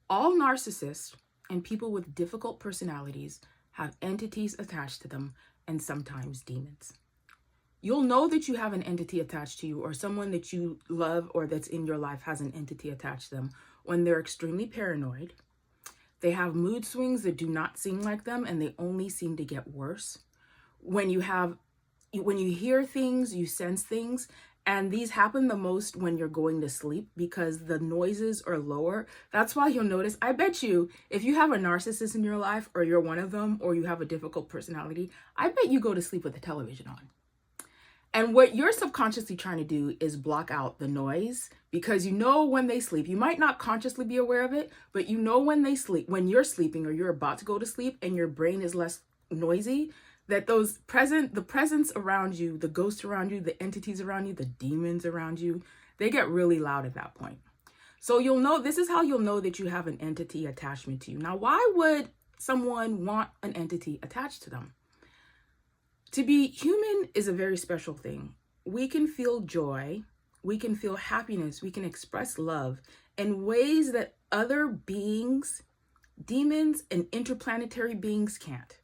All narcissists and people with difficult personalities have entities attached to them and sometimes demons. You'll know that you have an entity attached to you, or someone that you love or that's in your life has an entity attached to them, when they're extremely paranoid. They have mood swings that do not seem like them and they only seem to get worse. When you hear things, you sense things, and these happen the most when you're going to sleep because the noises are lower. That's why you'll notice, I bet you, if you have a narcissist in your life, or you're one of them, or you have a difficult personality, I bet you go to sleep with the television on. And what you're subconsciously trying to do is block out the noise, because you know when they sleep, you might not consciously be aware of it, but you know when they sleep, when you're sleeping or you're about to go to sleep and your brain is less noisy, that the presence around you, the ghosts around you, the entities around you, the demons around you, they get really loud at that point. So you'll know, this is how you'll know that you have an entity attachment to you. Now, why would someone want an entity attached to them? To be human is a very special thing. We can feel joy, we can feel happiness, we can express love in ways that other beings, demons, and interplanetary beings can't.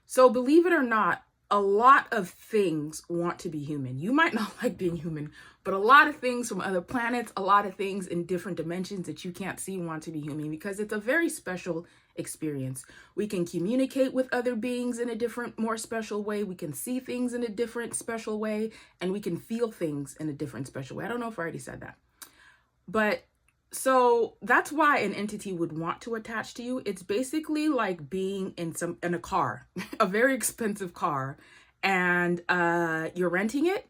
So believe it or not, a lot of things want to be human. You might not like being human, but a lot of things from other planets, a lot of things in different dimensions that you can't see want to be human, because it's a very special experience. We can communicate with other beings in a different, more special way. We can see things in a different, special way, and we can feel things in a different, special way. I don't know if I already said that, but so that's why an entity would want to attach to you. It's basically like being in a car, a very expensive car, and you're renting it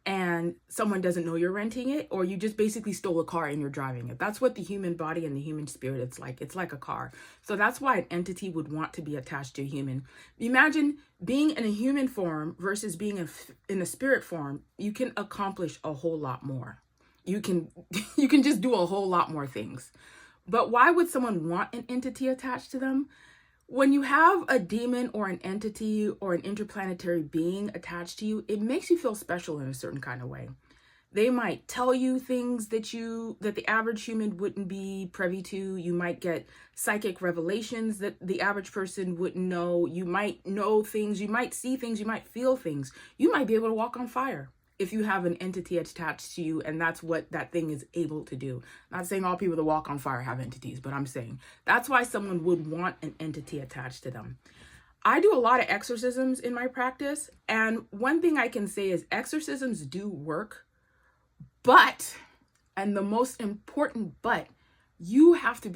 and someone doesn't know you're renting it, or you just basically stole a car and you're driving it. That's what the human body and the human spirit, it's like. It's like a car. So that's why an entity would want to be attached to a human. Imagine being in a human form versus being in a spirit form. You can accomplish a whole lot more. You can just do a whole lot more things. But why would someone want an entity attached to them? When you have a demon or an entity or an interplanetary being attached to you, it makes you feel special in a certain kind of way. They might tell you things that the average human wouldn't be privy to. You might get psychic revelations that the average person wouldn't know. You might know things, you might see things, you might feel things. You might be able to walk on fire if you have an entity attached to you, and that's what that thing is able to do. I'm not saying all people that walk on fire have entities, but I'm saying that's why someone would want an entity attached to them. I do a lot of exorcisms in my practice, and one thing I can say is exorcisms do work, but, and the most important but, you have to be